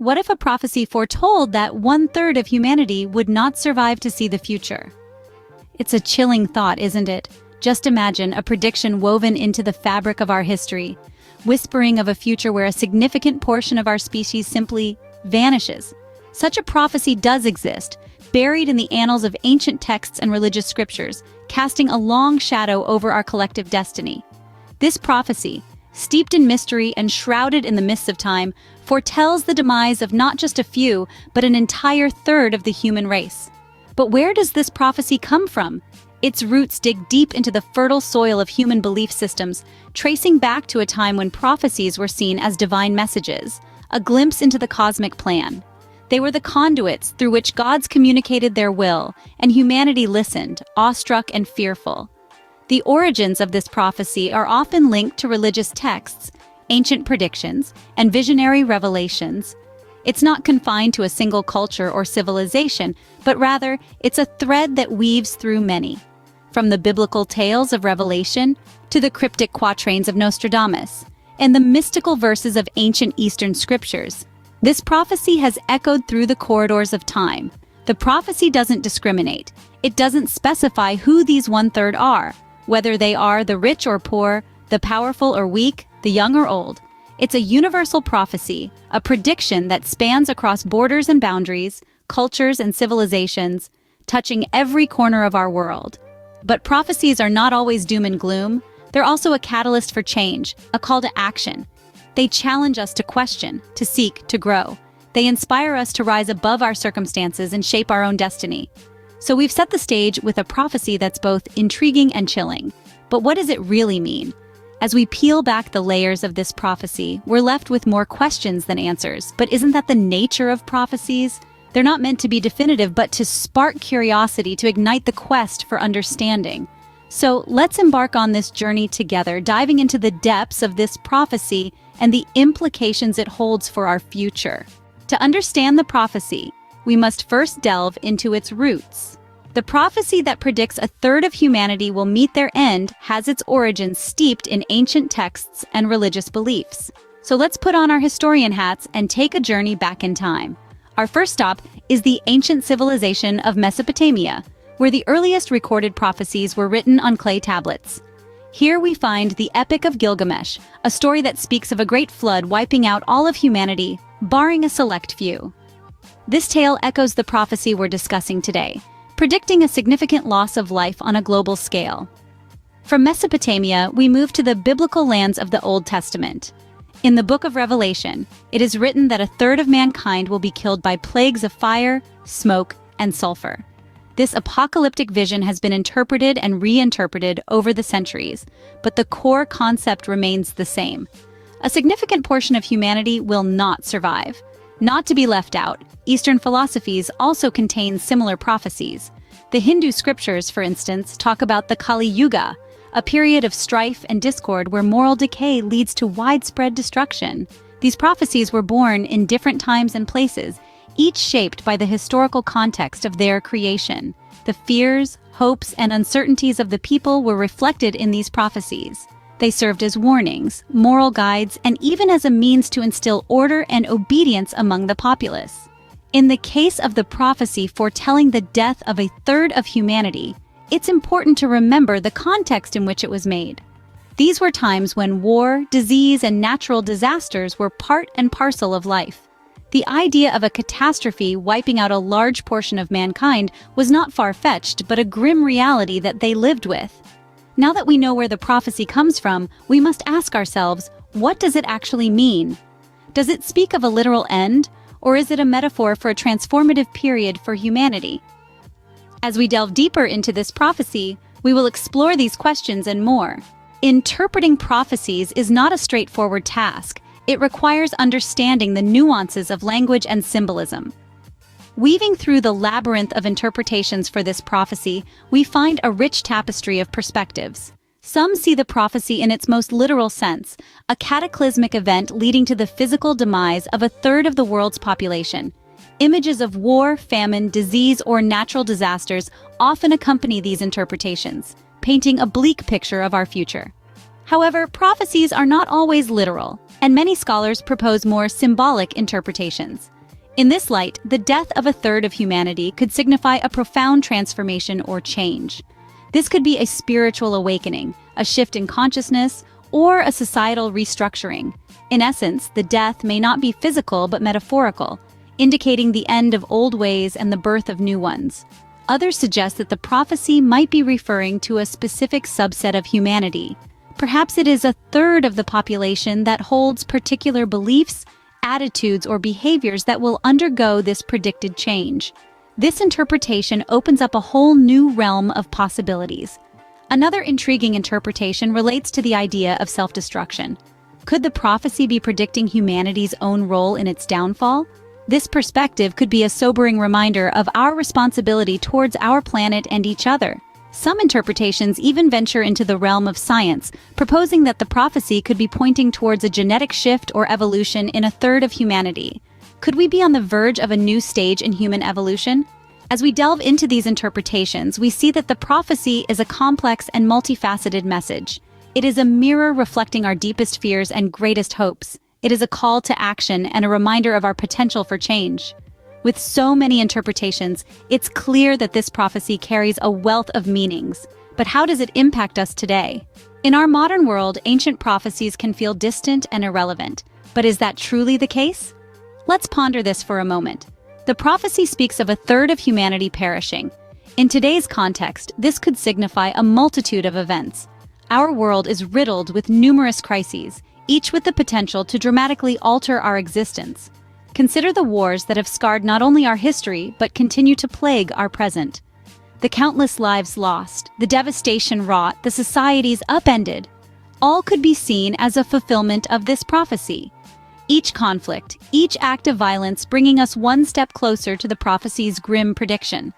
What if a prophecy foretold that 1/3 of humanity would not survive to see the future? It's a chilling thought, isn't it? Just imagine a prediction woven into the fabric of our history, whispering of a future where a significant portion of our species simply vanishes. Such a prophecy does exist, buried in the annals of ancient texts and religious scriptures, casting a long shadow over our collective destiny. This prophecy, steeped in mystery and shrouded in the mists of time, foretells the demise of not just a few, but an entire third of the human race. But where does this prophecy come from? Its roots dig deep into the fertile soil of human belief systems, tracing back to a time when prophecies were seen as divine messages, a glimpse into the cosmic plan. They were the conduits through which gods communicated their will, and humanity listened, awestruck and fearful. The origins of this prophecy are often linked to religious texts, ancient predictions, and visionary revelations. It's not confined to a single culture or civilization, but rather, it's a thread that weaves through many. From the biblical tales of Revelation to the cryptic quatrains of Nostradamus, and the mystical verses of ancient Eastern scriptures, this prophecy has echoed through the corridors of time. The prophecy doesn't discriminate. It doesn't specify who these 1/3 are, whether they are the rich or poor, the powerful or weak, the young or old. It's a universal prophecy, a prediction that spans across borders and boundaries, cultures and civilizations, touching every corner of our world. But prophecies are not always doom and gloom. They're also a catalyst for change, a call to action. They challenge us to question, to seek, to grow. They inspire us to rise above our circumstances and shape our own destiny. So we've set the stage with a prophecy that's both intriguing and chilling. But what does it really mean? As we peel back the layers of this prophecy, we're left with more questions than answers. But isn't that the nature of prophecies? They're not meant to be definitive, but to spark curiosity, to ignite the quest for understanding. So let's embark on this journey together, diving into the depths of this prophecy and the implications it holds for our future. To understand the prophecy, we must first delve into its roots. The prophecy that predicts 1/3 of humanity will meet their end has its origins steeped in ancient texts and religious beliefs. So let's put on our historian hats and take a journey back in time. Our first stop is the ancient civilization of Mesopotamia, where the earliest recorded prophecies were written on clay tablets. Here we find the Epic of Gilgamesh, a story that speaks of a great flood wiping out all of humanity, barring a select few. This tale echoes the prophecy we're discussing today, predicting a significant loss of life on a global scale. From Mesopotamia, we move to the biblical lands of the Old Testament. In the book of Revelation, it is written that 1/3 of mankind will be killed by plagues of fire, smoke, and sulfur. This apocalyptic vision has been interpreted and reinterpreted over the centuries, but the core concept remains the same. A significant portion of humanity will not survive. Not to be left out, Eastern philosophies also contain similar prophecies. The Hindu scriptures, for instance, talk about the Kali Yuga, a period of strife and discord where moral decay leads to widespread destruction. These prophecies were born in different times and places, each shaped by the historical context of their creation. The fears, hopes, and uncertainties of the people were reflected in these prophecies. They served as warnings, moral guides, and even as a means to instill order and obedience among the populace. In the case of the prophecy foretelling the death of 1/3 of humanity, it's important to remember the context in which it was made. These were times when war, disease, and natural disasters were part and parcel of life. The idea of a catastrophe wiping out a large portion of mankind was not far-fetched, but a grim reality that they lived with. Now that we know where the prophecy comes from, we must ask ourselves, what does it actually mean? Does it speak of a literal end, or is it a metaphor for a transformative period for humanity? As we delve deeper into this prophecy, we will explore these questions and more. Interpreting prophecies is not a straightforward task. It requires understanding the nuances of language and symbolism. Weaving through the labyrinth of interpretations for this prophecy, we find a rich tapestry of perspectives. Some see the prophecy in its most literal sense, a cataclysmic event leading to the physical demise of 1/3 of the world's population. Images of war, famine, disease, or natural disasters often accompany these interpretations, painting a bleak picture of our future. However, prophecies are not always literal. and many scholars propose more symbolic interpretations. In this light, the death of a third of humanity could signify a profound transformation or change. This could be a spiritual awakening, a shift in consciousness, or a societal restructuring. In essence, the death may not be physical but metaphorical, indicating the end of old ways and the birth of new ones. Others suggest that the prophecy might be referring to a specific subset of humanity. Perhaps it is a third of the population that holds particular beliefs, attitudes, or behaviors that will undergo this predicted change. This interpretation opens up a whole new realm of possibilities. Another intriguing interpretation relates to the idea of self-destruction. Could the prophecy be predicting humanity's own role in its downfall? This perspective could be a sobering reminder of our responsibility towards our planet and each other. Some interpretations even venture into the realm of science, proposing that the prophecy could be pointing towards a genetic shift or evolution in a third of humanity. Could we be on the verge of a new stage in human evolution? As we delve into these interpretations, we see that the prophecy is a complex and multifaceted message. It is a mirror reflecting our deepest fears and greatest hopes. It is a call to action and a reminder of our potential for change. With so many interpretations, it's clear that this prophecy carries a wealth of meanings. But how does it impact us today? In our modern world, ancient prophecies can feel distant and irrelevant. But is that truly the case? Let's ponder this for a moment. The prophecy speaks of a third of humanity perishing. In today's context, this could signify a multitude of events. Our world is riddled with numerous crises, each with the potential to dramatically alter our existence. Consider the wars that have scarred not only our history, but continue to plague our present. The countless lives lost, the devastation wrought, the societies upended, all could be seen as a fulfillment of this prophecy. Each conflict, each act of violence bringing us one step closer to the prophecy's grim prediction.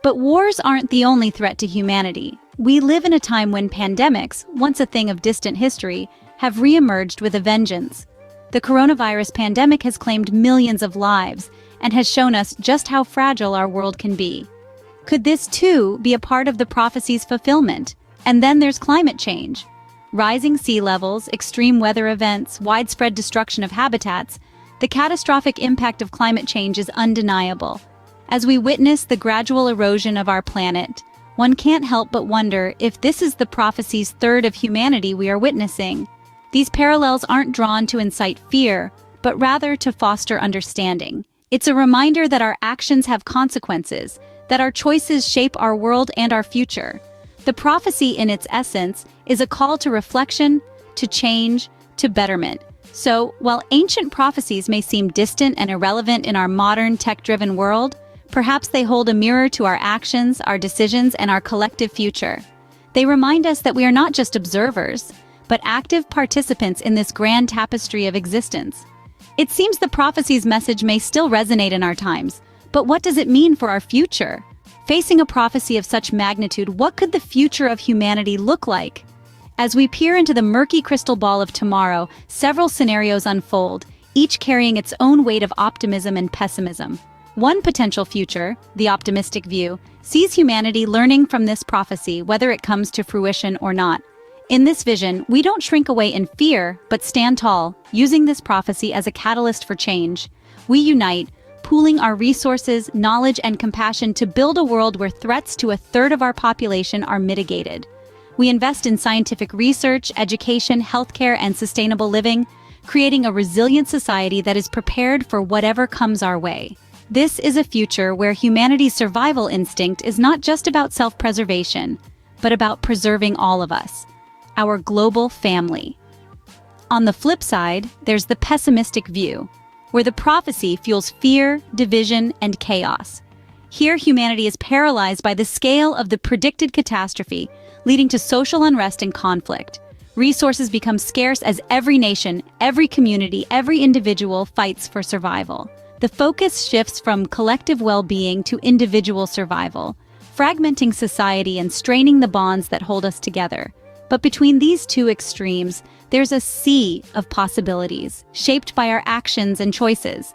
But wars aren't the only threat to humanity. We live in a time when pandemics, once a thing of distant history, have re-emerged with a vengeance. The coronavirus pandemic has claimed millions of lives and has shown us just how fragile our world can be. Could this, too, be a part of the prophecy's fulfillment? And then there's climate change. Rising sea levels, extreme weather events, widespread destruction of habitats, the catastrophic impact of climate change is undeniable. As we witness the gradual erosion of our planet, one can't help but wonder if this is the prophecy's third of humanity we are witnessing. These parallels aren't drawn to incite fear, but rather to foster understanding. It's a reminder that our actions have consequences, that our choices shape our world and our future. The prophecy, in its essence, is a call to reflection, to change, to betterment. So, while ancient prophecies may seem distant and irrelevant in our modern, tech-driven world, perhaps they hold a mirror to our actions, our decisions, and our collective future. They remind us that we are not just observers, but active participants in this grand tapestry of existence. It seems the prophecy's message may still resonate in our times, but what does it mean for our future? Facing a prophecy of such magnitude, what could the future of humanity look like? As we peer into the murky crystal ball of tomorrow, several scenarios unfold, each carrying its own weight of optimism and pessimism. One potential future, the optimistic view, sees humanity learning from this prophecy, whether it comes to fruition or not. In this vision, we don't shrink away in fear, but stand tall, using this prophecy as a catalyst for change. We unite, pooling our resources, knowledge, and compassion to build a world where threats to a third of our population are mitigated. We invest in scientific research, education, healthcare, and sustainable living, creating a resilient society that is prepared for whatever comes our way. This is a future where humanity's survival instinct is not just about self-preservation, but about preserving all of us, our global family. On the flip side, there's the pessimistic view, where the prophecy fuels fear, division, and chaos. Here, humanity is paralyzed by the scale of the predicted catastrophe, leading to social unrest and conflict. Resources become scarce as every nation, every community, every individual fights for survival. The focus shifts from collective well-being to individual survival, fragmenting society and straining the bonds that hold us together. But between these two extremes, there's a sea of possibilities, shaped by our actions and choices.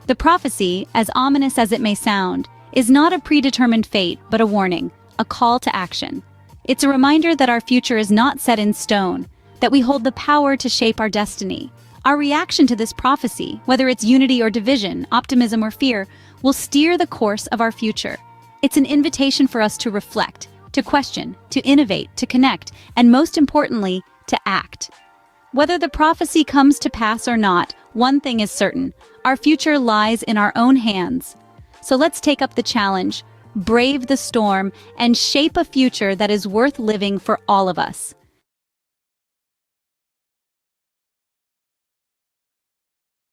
The prophecy, as ominous as it may sound, is not a predetermined fate, but a warning, a call to action. It's a reminder that our future is not set in stone, that we hold the power to shape our destiny. Our reaction to this prophecy, whether it's unity or division, optimism or fear, will steer the course of our future. It's an invitation for us to reflect, to question, to innovate, to connect, and most importantly, to act. Whether the prophecy comes to pass or not, one thing is certain: our future lies in our own hands. So let's take up the challenge, brave the storm, and shape a future that is worth living for all of us.